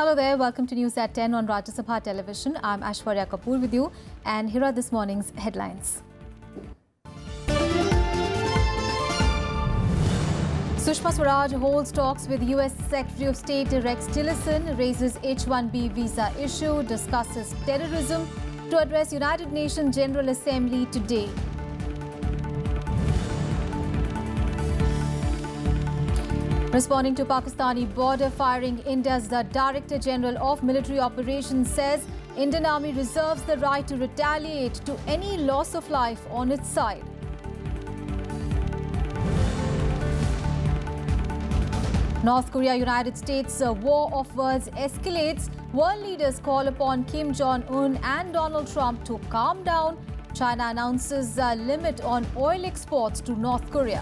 Hello there, welcome to News at 10 on Rajya Sabha Television. I'm Aishwarya Kapoor with you, and here are this morning's headlines. Sushma Swaraj holds talks with US Secretary of State Rex Tillerson, raises H-1B visa issue, discusses terrorism to address United Nations General Assembly today. Responding to Pakistani border firing, India's the Director General of Military Operations says Indian Army reserves the right to retaliate to any loss of life on its side. North Korea-United States war of words escalates. World leaders call upon Kim Jong-un and Donald Trump to calm down. China announces a limit on oil exports to North Korea.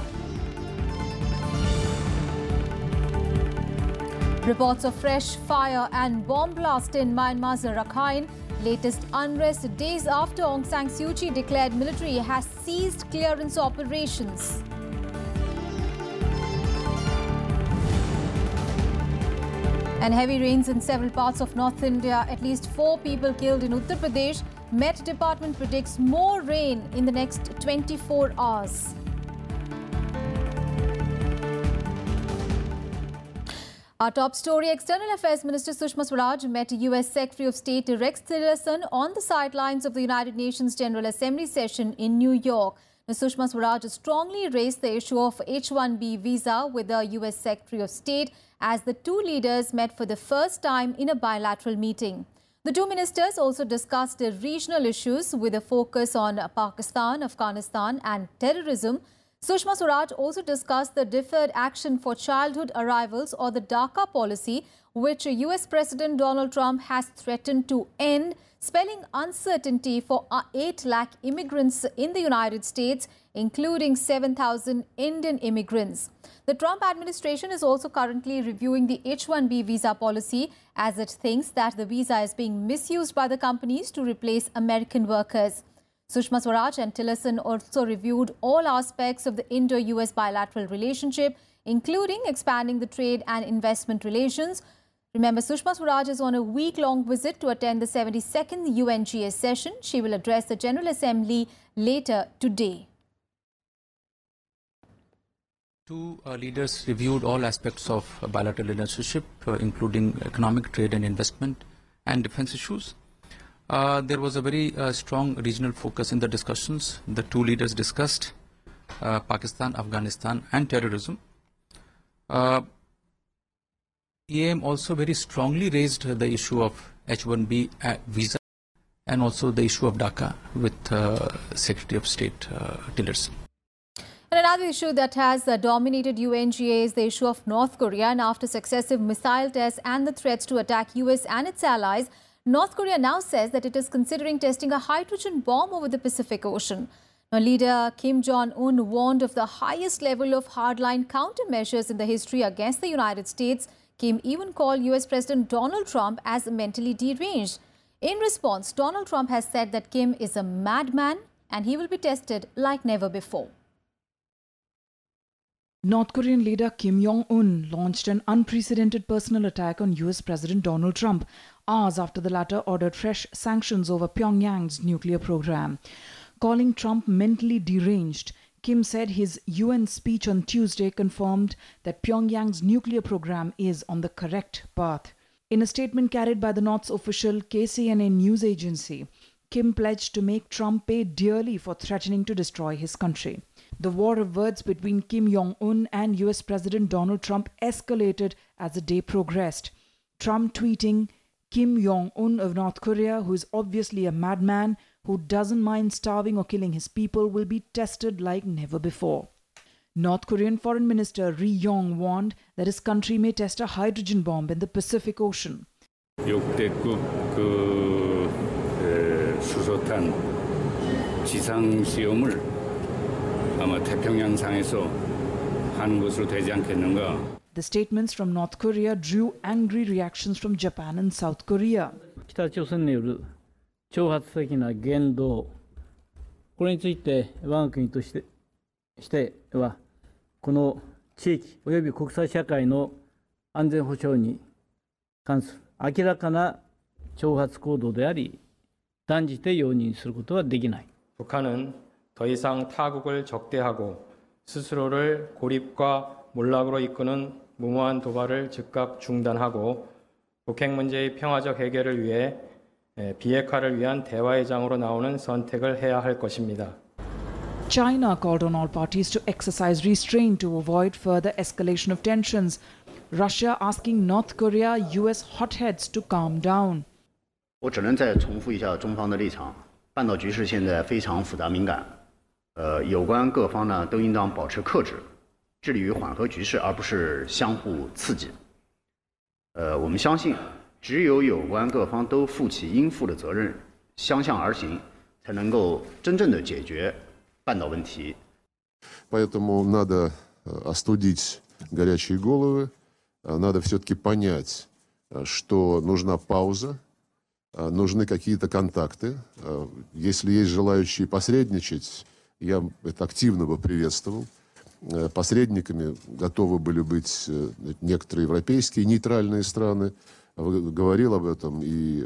Reports of fresh fire and bomb blast in Myanmar's Rakhine. Latest unrest days after Aung San Suu Kyi declared military has ceased clearance operations. And heavy rains in several parts of North India. At least 4 people killed in Uttar Pradesh. Met Department predicts more rain in the next 24 hours. Our top story, External Affairs Minister Sushma Swaraj met US Secretary of State Rex Tillerson on the sidelines of the United Nations General Assembly session in New York. Now, Sushma Swaraj strongly raised the issue of H-1B visa with the US Secretary of State as the two leaders met for the first time in a bilateral meeting. The two ministers also discussed the regional issues with a focus on Pakistan, Afghanistan and terrorism. Sushma Swaraj also discussed the Deferred Action for Childhood Arrivals or the DACA policy, which US President Donald Trump has threatened to end, spelling uncertainty for 8 lakh immigrants in the United States, including 7,000 Indian immigrants. The Trump administration is also currently reviewing the H-1B visa policy as it thinks that the visa is being misused by the companies to replace American workers. Sushma Swaraj and Tillerson also reviewed all aspects of the Indo-US bilateral relationship, including expanding the trade and investment relations. Remember, Sushma Swaraj is on a week-long visit to attend the 72nd UNGA session. She will address the General Assembly later today. Two leaders reviewed all aspects of bilateral relationship, including economic, trade and investment and defense issues. There was a very strong regional focus in the discussions. The two leaders discussed Pakistan, Afghanistan and terrorism. EAM also very strongly raised the issue of H-1B visa and also the issue of DACA with Secretary of State Tillerson. And another issue that has dominated UNGA is the issue of North Korea. And after successive missile tests and the threats to attack US and its allies, North Korea now says that it is considering testing a hydrogen bomb over the Pacific Ocean. Now, leader Kim Jong-un warned of the highest level of hardline countermeasures in the history against the United States. Kim even called US President Donald Trump as mentally deranged. In response, Donald Trump has said that Kim is a madman and he will be tested like never before. North Korean leader Kim Jong-un launched an unprecedented personal attack on US President Donald Trump hours after the latter ordered fresh sanctions over Pyongyang's nuclear program. Calling Trump mentally deranged, Kim said his UN speech on Tuesday confirmed that Pyongyang's nuclear program is on the correct path. In a statement carried by the North's official KCNA news agency, Kim pledged to make Trump pay dearly for threatening to destroy his country. The war of words between Kim Jong-un and US President Donald Trump escalated as the day progressed. Trump tweeting, "Kim Jong-un of North Korea, who is obviously a madman, who doesn't mind starving or killing his people, will be tested like never before." North Korean Foreign Minister Ri Yong warned that his country may test a hydrogen bomb in the Pacific Ocean. 역대급 수소탄 지상 시험을 아마 태평양상에서 하는 것으로 되지 않겠는가. The statements from North Korea drew angry reactions from Japan and South Korea. 北朝鮮による挑発的な言動、これについて我が国としてはこの地域および国際社会の安全保障に関する明らかな挑発行動であり、断じて容認することはできない。 북한은 더 이상 타국을 적대하고 스스로를 고립과 몰락으로 이끄는 무모한 도발을 즉각 중단하고 북핵 문제의 평화적 해결을 위해 비핵화를 위한 대화의 장으로 나오는 선택을 해야 할 것입니다. China called on all parties to exercise restraint to avoid further escalation of tensions. Russia asking North Korea, US hotheads to calm down. 我只能再重复一下中方的立场。半岛局势现在非常复杂敏感，有关各方呢都应当保持克制，致力于缓和局势，而不是相互刺激。我们相信，只有有关各方都负起应负的责任，相向而行，才能够真正的解决半岛问题。Поэтому надо остудить горячие головы, надо все-таки понять, что нужна пауза, нужны какие-то контакты. Если есть желающие посредничать, я это активно бы приветствовал. Посредниками готовы были быть некоторые европейские нейтральные страны. Говорил об этом и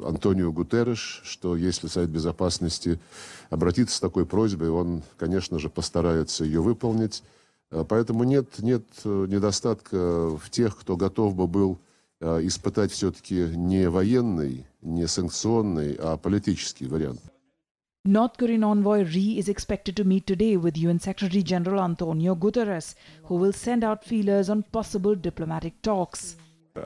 Антонио Гутерреш, что если Совет Безопасности обратится с такой просьбой, он, конечно же, постарается ее выполнить. Поэтому нет недостатка в тех, кто готов бы был испытать все-таки не военный, не санкционный, а политический вариант. North Korean envoy Ri is expected to meet today with UN Secretary General Antonio Guterres, who will send out feelers on possible diplomatic talks.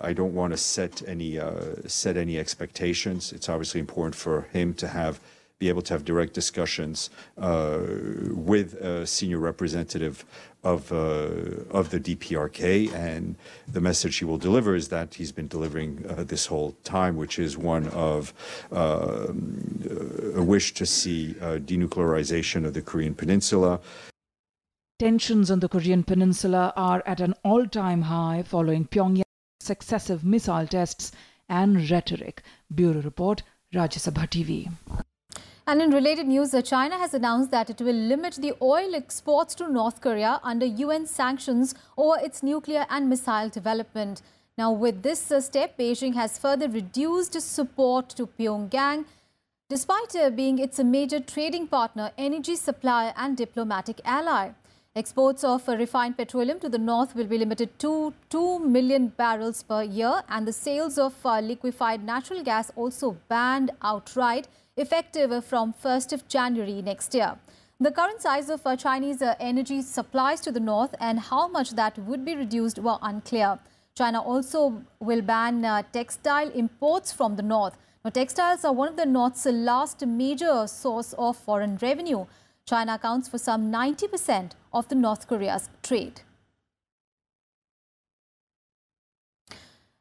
I don't want to set any expectations. It's obviously important for him to be able to have direct discussions with a senior representative of the DPRK, and the message he will deliver is that he's been delivering this whole time, which is one of a wish to see denuclearization of the Korean Peninsula. Tensions on the Korean Peninsula are at an all-time high following Pyongyang's successive missile tests and rhetoric. Bureau Report, Rajya Sabha TV. And in related news, China has announced that it will limit the oil exports to North Korea under UN sanctions over its nuclear and missile development. Now, with this step, Beijing has further reduced support to Pyongyang, despite being its major trading partner, energy supplier and diplomatic ally. Exports of refined petroleum to the north will be limited to 2 million barrels per year, and the sales of liquefied natural gas also banned outright, effective from 1st of January next year. The current size of Chinese energy supplies to the north and how much that would be reduced were unclear. China also will ban textile imports from the north. Now, textiles are one of the north's last major source of foreign revenue. China accounts for some 90% of the North Korea's trade.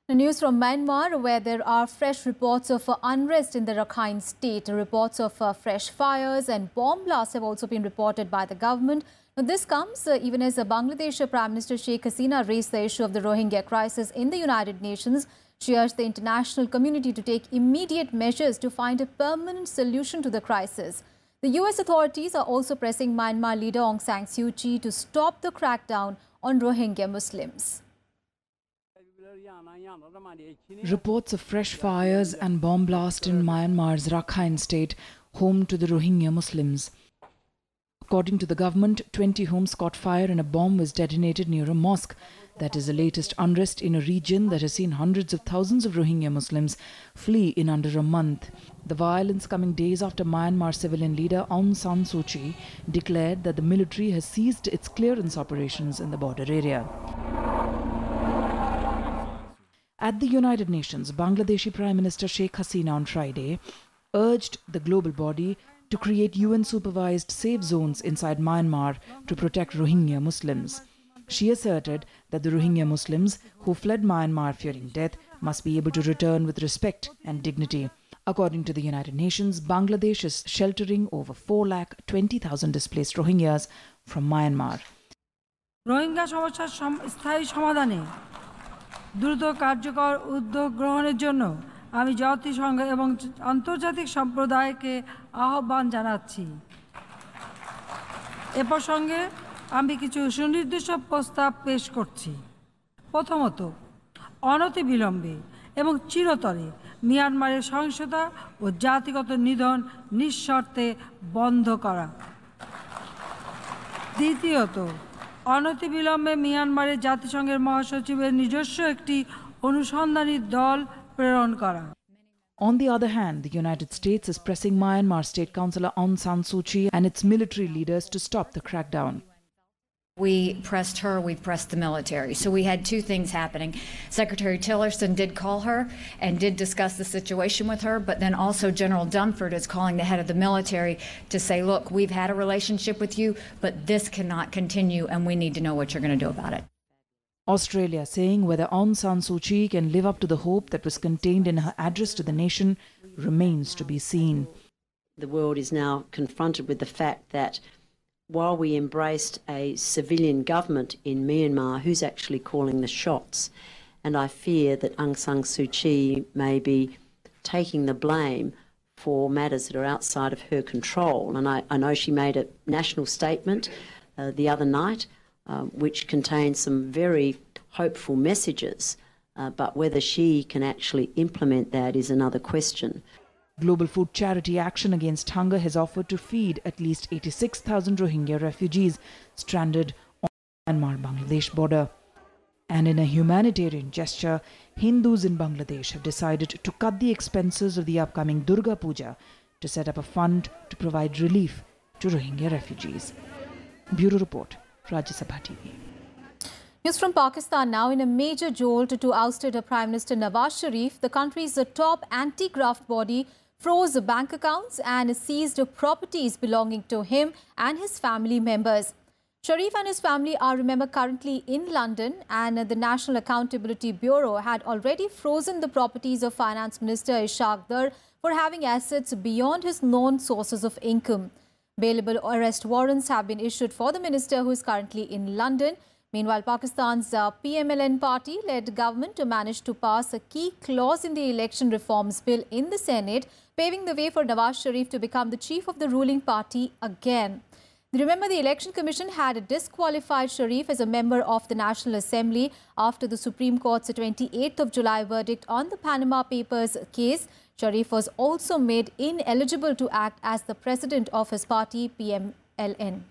The news from Myanmar, where there are fresh reports of unrest in the Rakhine state. Reports of fresh fires and bomb blasts have also been reported by the government. Now, this comes even as Bangladesh Prime Minister Sheikh Hasina raised the issue of the Rohingya crisis in the United Nations. She urged the international community to take immediate measures to find a permanent solution to the crisis. The US authorities are also pressing Myanmar leader Aung San Suu Kyi to stop the crackdown on Rohingya Muslims. Reports of fresh fires and bomb blast in Myanmar's Rakhine state, home to the Rohingya Muslims. According to the government, 20 homes caught fire and a bomb was detonated near a mosque. That is the latest unrest in a region that has seen hundreds of thousands of Rohingya Muslims flee in under a month. The violence coming days after Myanmar civilian leader Aung San Suu Kyi declared that the military has ceased its clearance operations in the border area. At the United Nations, Bangladeshi Prime Minister Sheikh Hasina on Friday urged the global body to create UN-supervised safe zones inside Myanmar to protect Rohingya Muslims. She asserted that the Rohingya Muslims who fled Myanmar fearing death must be able to return with respect and dignity. According to the United Nations, Bangladesh is sheltering over 4,20,000 displaced Rohingyas from Myanmar. Rohingya সমস্যার স্থায়ী সমাধানে দ্রুত কার্যকর উদ্যোগ গ্রহণের জন্য আমি জাতিসংঘ এবং আন্তর্জাতিক সম্প্রদায়কে আহ্বান জানাচ্ছি। এ প্রসঙ্গে আমি কিছু সুনির্দিষ্ট প্রস্তাব পেশ করছি। প্রথমত, অনতিবিলম্বে এবং চিরতরে মিয়ানমারের সহিংসতা ও জাতিগত নিধন নিঃশর্তে বন্ধ করা। দ্বিতীয়ত, অনতিবিলম্বে মিয়ানমারের জাতিসংঘের মহাসচিবের নিজস্ব একটি অনুসন্ধানী দল প্রেরণ করা। On the other hand, the United States is pressing Myanmar State Councillor Aung San Suu Kyi and its military leaders to stop the crackdown. We pressed her, we pressed the military. So we had two things happening. Secretary Tillerson did call her and did discuss the situation with her, but then also General Dunford is calling the head of the military to say, look, we've had a relationship with you, but this cannot continue and we need to know what you're going to do about it. Australia saying whether Aung San Suu Kyi can live up to the hope that was contained in her address to the nation remains to be seen. The world is now confronted with the fact that while we embraced a civilian government in Myanmar, who's actually calling the shots? And I fear that Aung San Suu Kyi may be taking the blame for matters that are outside of her control. And I know she made a national statement the other night, which contained some very hopeful messages, but whether she can actually implement that is another question. Global Food Charity Action Against Hunger has offered to feed at least 86,000 Rohingya refugees stranded on the Myanmar-Bangladesh border. And in a humanitarian gesture, Hindus in Bangladesh have decided to cut the expenses of the upcoming Durga Puja to set up a fund to provide relief to Rohingya refugees. Bureau Report, Rajya Sabha TV. News from Pakistan now. In a major jolt to ousted Prime Minister Nawaz Sharif, the country's top anti-graft body froze bank accounts and seized properties belonging to him and his family members. Sharif and his family are, remember, currently in London, and the National Accountability Bureau had already frozen the properties of Finance Minister Ishaq Dar for having assets beyond his known sources of income. Bailable arrest warrants have been issued for the minister, who is currently in London. Meanwhile, Pakistan's PMLN party-led government managed to pass a key clause in the election reforms bill in the Senate, paving the way for Nawaz Sharif to become the chief of the ruling party again. Remember, the Election Commission had disqualified Sharif as a member of the National Assembly after the Supreme Court's 28th of July verdict on the Panama Papers case. Sharif was also made ineligible to act as the president of his party, PMLN.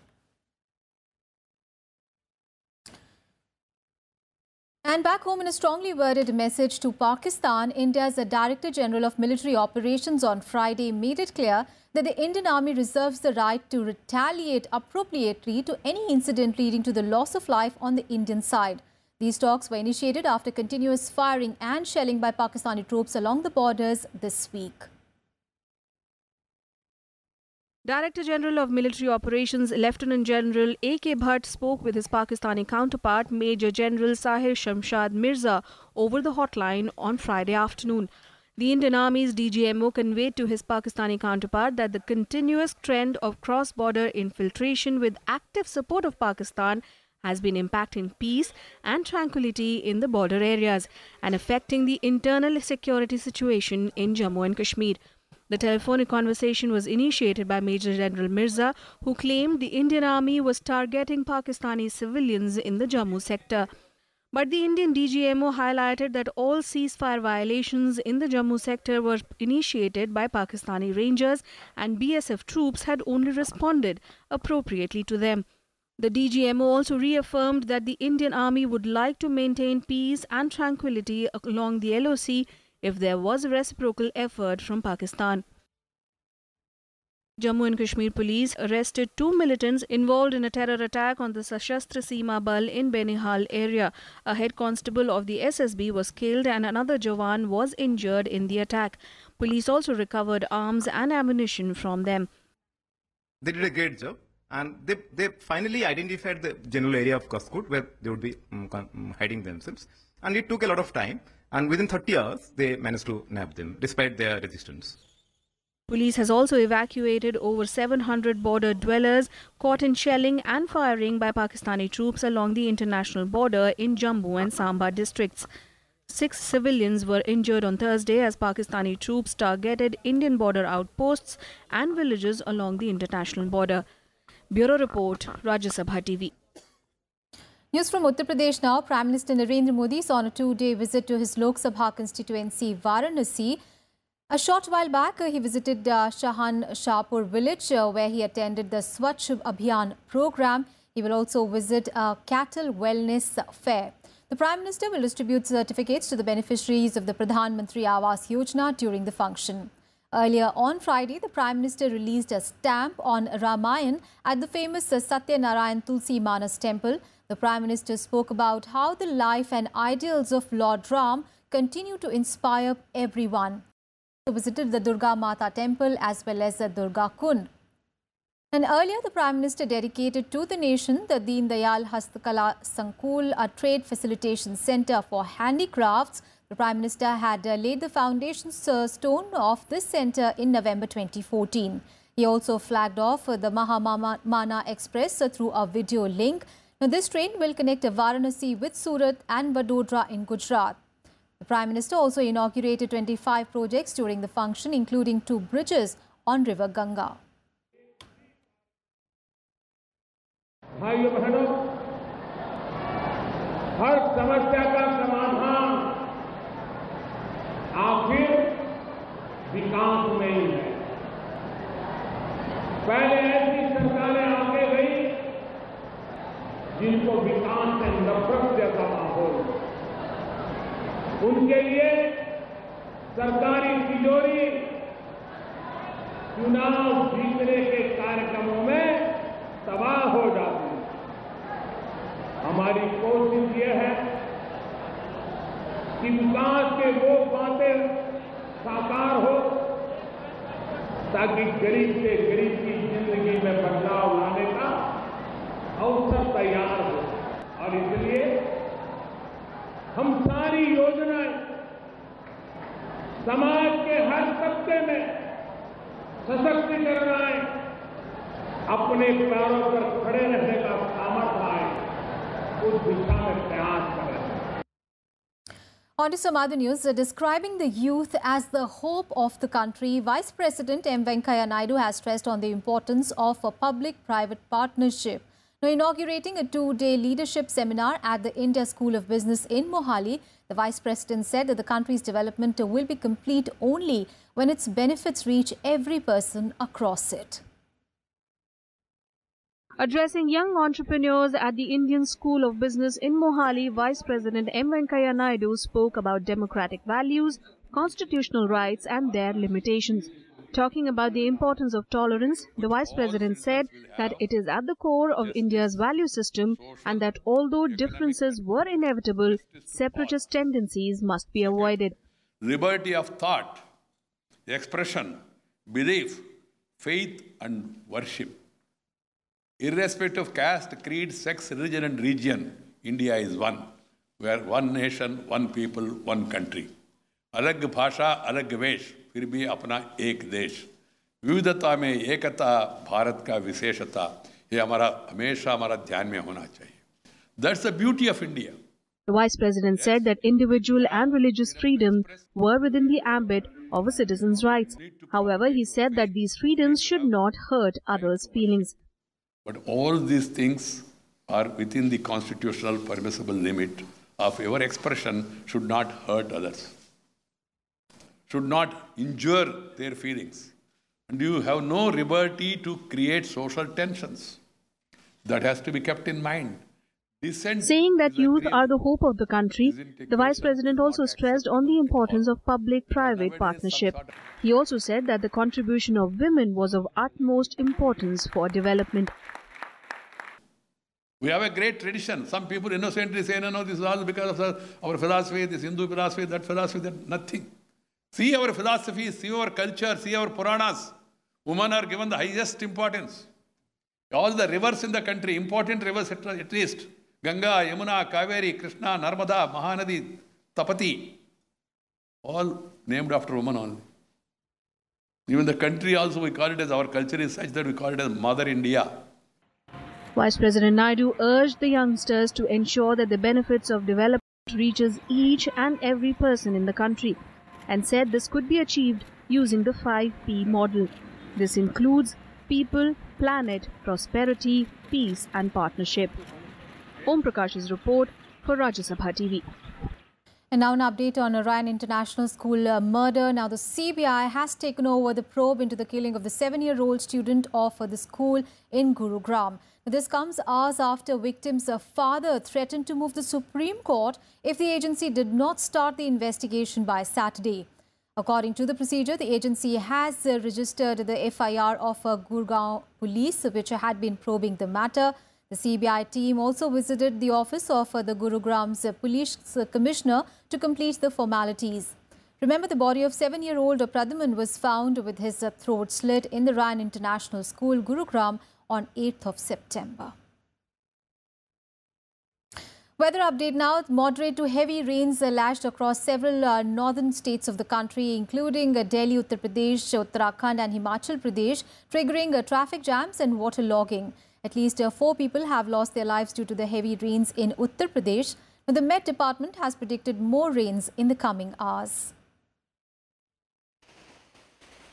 And back home, in a strongly worded message to Pakistan, India's Director General of Military Operations on Friday made it clear that the Indian Army reserves the right to retaliate appropriately to any incident leading to the loss of life on the Indian side. These talks were initiated after continuous firing and shelling by Pakistani troops along the borders this week. Director General of Military Operations Lieutenant General A.K. Bhatt spoke with his Pakistani counterpart Major General Sahir Shamshad Mirza over the hotline on Friday afternoon. The Indian Army's DGMO conveyed to his Pakistani counterpart that the continuous trend of cross-border infiltration with active support of Pakistan has been impacting peace and tranquility in the border areas and affecting the internal security situation in Jammu and Kashmir. The telephonic conversation was initiated by Major General Mirza, who claimed the Indian Army was targeting Pakistani civilians in the Jammu sector. But the Indian DGMO highlighted that all ceasefire violations in the Jammu sector were initiated by Pakistani Rangers and BSF troops had only responded appropriately to them. The DGMO also reaffirmed that the Indian Army would like to maintain peace and tranquility along the LOC if there was a reciprocal effort from Pakistan. Jammu and Kashmir police arrested 2 militants involved in a terror attack on the Sashastra Seema Bal in Benihal area. A head constable of the SSB was killed and another Jawan was injured in the attack. Police also recovered arms and ammunition from them. They did a great job, and they finally identified the general area of Kaskut where they would be hiding themselves. And it took a lot of time, and within 30 hours they managed to nab them despite their resistance. Police has also evacuated over 700 border dwellers caught in shelling and firing by Pakistani troops along the international border in Jammu and Samba districts. 6 civilians were injured on Thursday as Pakistani troops targeted Indian border outposts and villages along the international border. Bureau Report, Rajya Sabha TV. News from Uttar Pradesh now. Prime Minister Narendra Modi is on a 2-day visit to his Lok Sabha constituency, Varanasi. A short while back, he visited Shahan Shahpur village, where he attended the Swachh Abhiyan program. He will also visit a cattle wellness fair. The Prime Minister will distribute certificates to the beneficiaries of the Pradhan Mantri Awas Yojana during the function. Earlier on Friday, the Prime Minister released a stamp on Ramayan at the famous Satya Narayan Tulsi Manas temple. The Prime Minister spoke about how the life and ideals of Lord Ram continue to inspire everyone. He visited the Durga Mata temple as well as the Durga Kund. And earlier, the Prime Minister dedicated to the nation the Deen Dayal Hastakala Sankul, a trade facilitation centre for handicrafts. The Prime Minister had laid the foundation stone of this centre in November 2014. He also flagged off the Mahamana Express through a video link. Now, this train will connect Varanasi with Surat and Vadodara in Gujarat. The Prime Minister also inaugurated 25 projects during the function, including 2 bridges on River Ganga. भाइयों बहनों, हर समस्या का समाधान आखिर विकास में ही है। पहले ऐसी सरकारें आगे गई जिनको विकास से नफरत जैसा माहौल, उनके लिए सरकारी तिजोरी चुनाव जीतने के कार्यक्रमों में तबाह हो जाती है। हमारी कोशिश ये है कि विकास के वो बातें साकार हो ताकि गरीब से गरीब की जिंदगी में बदलाव लाने का अवसर तैयार हो। और इसलिए हम सारी योजनाएं समाज के हर तबके में सशक्तिकरण आए, अपने पैरों पर खड़े रहने का सामर्थ्य आए, उस दिशा में प्रयास कर रहे हैं। On to some other news. Describing the youth as the hope of the country, Vice President M. Venkaiah Naidu has stressed on the importance of a public-private partnership. Now, inaugurating a 2-day leadership seminar at the India School of Business in Mohali, the Vice President said that the country's development will be complete only when its benefits reach every person across it. Addressing young entrepreneurs at the Indian School of Business in Mohali, Vice President M. Venkaiah Naidu spoke about democratic values, constitutional rights and their limitations. Talking about the importance of tolerance, the Vice President said that it is at the core of India's value system and that although differences were inevitable, separatist tendencies must be avoided. Liberty of thought, expression, belief, faith and worship. Irrespective of caste, creed, sex, religion and region, India is one. We are one nation, one people, one country. अलग भाषा, अलग वेश, फिर भी अपना एक देश. विविधता में एकता भारत का विशेषता, ये हमारा हमेशा हमारा ध्यान में होना चाहिए. That's the beauty of India. The Vice President said that individual and religious freedom were within the ambit of a citizen's rights. However, he said that these freedoms should not hurt others' feelings. But all these things are within the constitutional permissible limit of your expression, should not hurt others, should not injure their feelings. And you have no liberty to create social tensions. That has to be kept in mind. Saying that youth are the hope of the country, the Vice President also stressed on the importance of public-private partnership. He also said that the contribution of women was of utmost importance for development. We have a great tradition. Some people innocently say, no, this is all because of our philosophy, this Hindu philosophy, that nothing. See our philosophy, see our culture, see our Puranas. Women are given the highest importance. All the rivers in the country, important rivers at least, Ganga, Yamuna, Kaveri, Krishna, Narmada, Mahanadi, Tapati, all named after women only. Even the country also, we call it as, our culture is such that we call it as Mother India. Vice President Naidu urged the youngsters to ensure that the benefits of development reaches each and every person in the country, and said this could be achieved using the 5P model. This includes people, planet, prosperity, peace and partnership. Om Prakash's report for Rajya Sabha TV. And now an update on Orion International School murder. Now the CBI has taken over the probe into the killing of the 7-year-old student of the school in Gurugram. This comes hours after victim's father threatened to move the Supreme Court if the agency did not start the investigation by Saturday. According to the procedure, the agency has registered the FIR of Gurgaon Police, which had been probing the matter. The CBI team also visited the office of the Gurugram's police commissioner to complete the formalities. Remember, the body of 7-year-old Pradhaman was found with his throat slit in the Orion International School, Gurugram, on 8th of September. Weather update now. Moderate to heavy rains lashed across several northern states of the country, including Delhi, Uttar Pradesh, Uttarakhand and Himachal Pradesh, triggering traffic jams and waterlogging. At least 4 people have lost their lives due to the heavy rains in Uttar Pradesh. The Met Department has predicted more rains in the coming hours.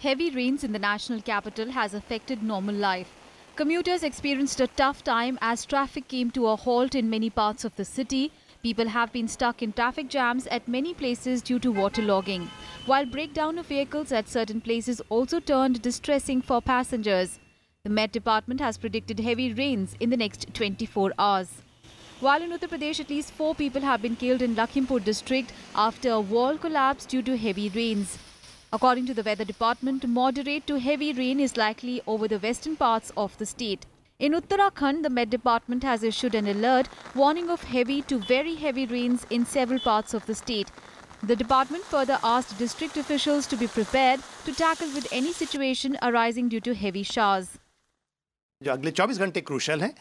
Heavy rains in the national capital has affected normal life. Commuters experienced a tough time as traffic came to a halt in many parts of the city. People have been stuck in traffic jams at many places due to waterlogging, while breakdown of vehicles at certain places also turned distressing for passengers. The Met Department has predicted heavy rains in the next 24 hours. While in Uttar Pradesh, at least 4 people have been killed in Lakhimpur district after a wall collapsed due to heavy rains. According to the Weather Department, moderate to heavy rain is likely over the western parts of the state. In Uttarakhand, the Met Department has issued an alert warning of heavy to very heavy rains in several parts of the state. The department further asked district officials to be prepared to tackle with any situation arising due to heavy showers. जो अगले 24 घंटे crucial हैं,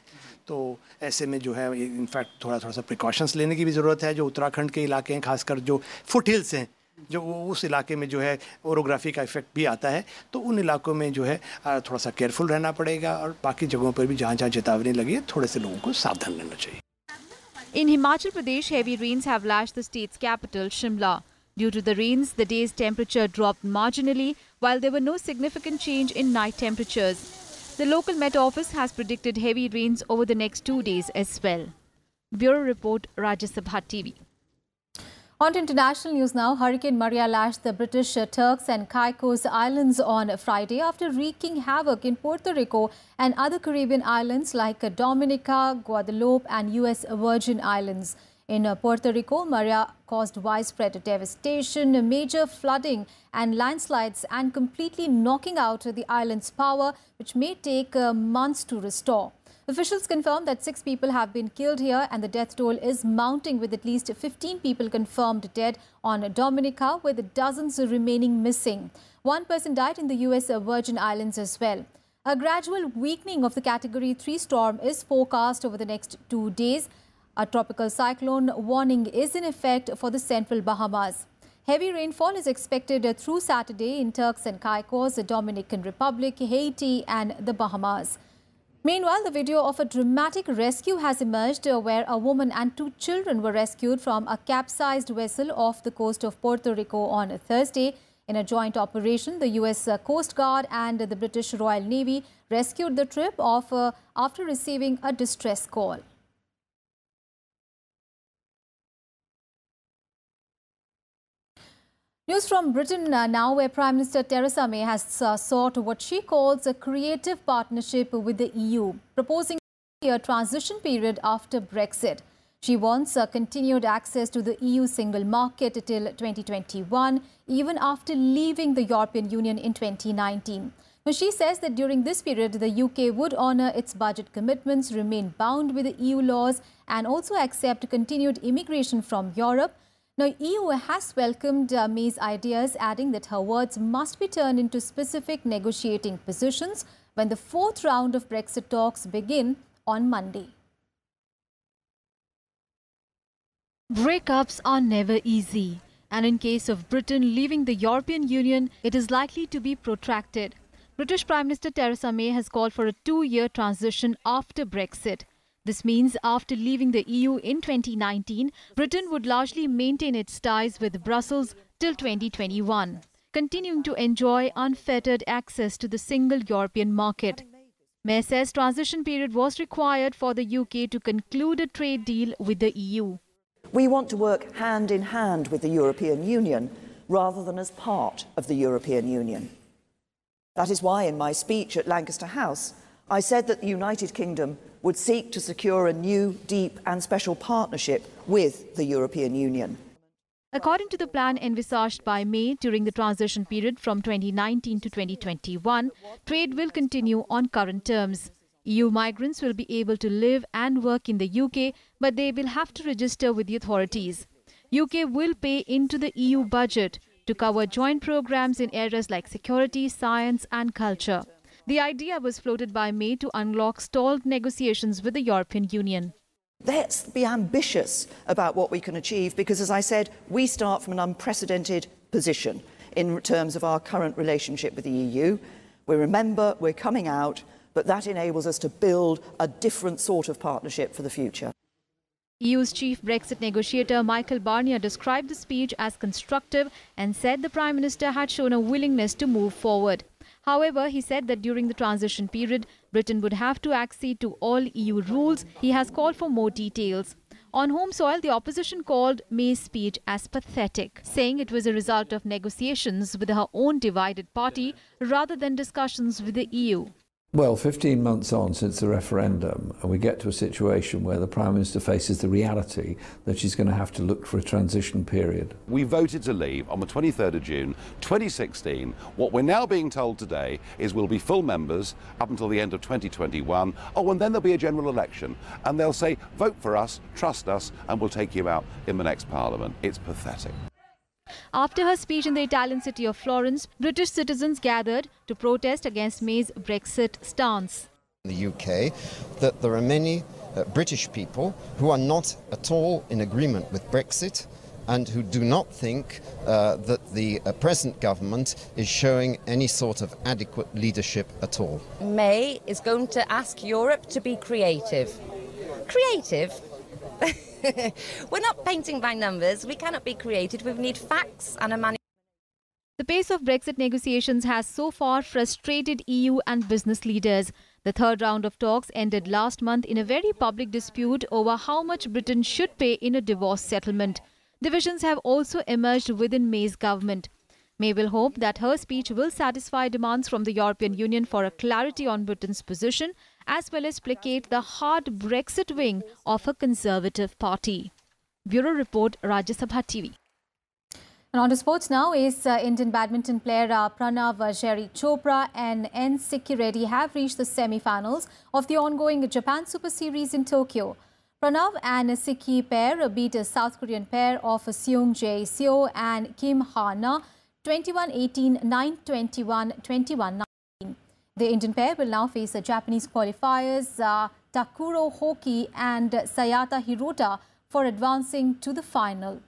तो ऐसे में जो है in fact थोड़ा सा प्रिकॉशंस लेने की भी ज़रूरत है. जो उत्तराखंड के इलाके हैं, खासकर जो फुट हिल्स हैं, जो उस इलाके में जो है ओरोग्राफी का इफेक्ट भी आता है, तो उन इलाकों में जो है थोड़ा सा केयरफुल रहना पड़ेगा. और बाकी जगहों पर भी जहाँ चेतावनी लगी है, थोड़े से लोगों को सावधान रहना चाहिए. In Himachal Pradesh, heavy rains have lashed the state's capital, Shimla. Due to the rains, the day's temperature dropped marginally, while there were no significant change in night temperatures. The local Met Office has predicted heavy rains over the next 2 days as well. Bureau Report, Rajya Sabha TV. On to international news now. Hurricane Maria lashed the British Turks and Caicos Islands on Friday after wreaking havoc in Puerto Rico and other Caribbean islands like Dominica, Guadeloupe and US Virgin Islands. In Puerto Rico, Maria caused widespread devastation, major flooding and landslides, and completely knocking out the island's power, which may take months to restore. Officials confirmed that 6 people have been killed here and the death toll is mounting, with at least 15 people confirmed dead on Dominica, with dozens remaining missing. 1 person died in the US Virgin Islands as well. A gradual weakening of the Category 3 storm is forecast over the next 2 days. A tropical cyclone warning is in effect for the central Bahamas. Heavy rainfall is expected through Saturday in Turks and Caicos, the Dominican Republic, Haiti and the Bahamas. Meanwhile, the video of a dramatic rescue has emerged where a woman and 2 children were rescued from a capsized vessel off the coast of Puerto Rico on Thursday. In a joint operation, the US Coast Guard and the British Royal Navy rescued the trip off after receiving a distress call. News from Britain now, where Prime Minister Theresa May has sought what she calls a creative partnership with the EU, proposing a transition period after Brexit. She wants continued access to the EU single market till 2021, even after leaving the European Union in 2019. Now, she says that during this period, the UK would honour its budget commitments, remain bound with the EU laws and also accept continued immigration from Europe. Now, EU has welcomed May's ideas, adding that her words must be turned into specific negotiating positions when the 4th round of Brexit talks begin on Monday. Breakups are never easy, and in case of Britain leaving the European Union, it is likely to be protracted. British Prime Minister Theresa May has called for a 2-year transition after Brexit. This means after leaving the EU in 2019, Britain would largely maintain its ties with Brussels till 2021, continuing to enjoy unfettered access to the single European market. May says transition period was required for the UK to conclude a trade deal with the EU. We want to work hand in hand with the European Union rather than as part of the European Union. That is why in my speech at Lancaster House, I said that the United Kingdom would seek to secure a new, deep and special partnership with the European Union. According to the plan envisaged by May during the transition period from 2019 to 2021, trade will continue on current terms. EU migrants will be able to live and work in the UK, but they will have to register with the authorities. UK will pay into the EU budget to cover joint programs in areas like security, science and culture. The idea was floated by May to unlock stalled negotiations with the European Union. Let's be ambitious about what we can achieve because, as I said, we start from an unprecedented position in terms of our current relationship with the EU. We remember we're coming out, but that enables us to build a different sort of partnership for the future. EU's chief Brexit negotiator Michael Barnier described the speech as constructive and said the Prime Minister had shown a willingness to move forward. However, he said that during the transition period, Britain would have to accede to all EU rules. He has called for more details. On home soil, the opposition called May's speech as pathetic, saying it was a result of negotiations with her own divided party rather than discussions with the EU. Well, 15 months on since the referendum, and we get to a situation where the Prime Minister faces the reality that she's going to have to look for a transition period. We voted to leave on the 23rd of June 2016. What we're now being told today is we'll be full members up until the end of 2021. Oh, and then there'll be a general election. And they'll say, vote for us, trust us, and we'll take you out in the next Parliament. It's pathetic. After her speech in the Italian city of Florence, British citizens gathered to protest against May's Brexit stance. In the UK, that there are many British people who are not at all in agreement with Brexit and who do not think that the present government is showing any sort of adequate leadership at all. May is going to ask Europe to be creative. Creative? We're not painting by numbers. We cannot be creative. We need facts and a manifesto. The pace of Brexit negotiations has so far frustrated EU and business leaders. The third round of talks ended last month in a very public dispute over how much Britain should pay in a divorce settlement. Divisions have also emerged within May's government. May will hope that her speech will satisfy demands from the European Union for a clarity on Britain's position, as well as placate the hard Brexit wing of her Conservative Party. Bureau Report, Rajya Sabha TV. And on to sports now is Indian badminton player Pranav Jerry Chopra and N. Sikki Reddy have reached the semi-finals of the ongoing Japan Super Series in Tokyo. Pranav and Sikki pair beat a South Korean pair of Seung Jae Seo and Kim Ha-na 21-18, 9-21, 21-19. The Indian pair will now face the Japanese qualifiers Takuro Hoki and Sayata Hirota for advancing to the final.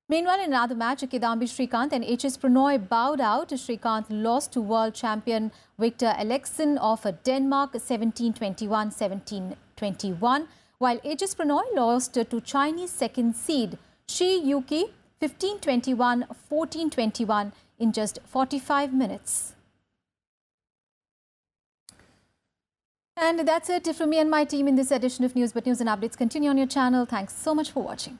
Meanwhile, in another match, Kidambi Srikanth and HS Pranoy bowed out. Srikanth lost to world champion Victor Alexson of Denmark 17-21, 17-21, while HS Pranoy lost to Chinese second seed Shi Yuki 15-21, 14-21 in just 45 minutes. And that's it from me and my team in this edition of News. But news and updates continue on your channel. Thanks so much for watching.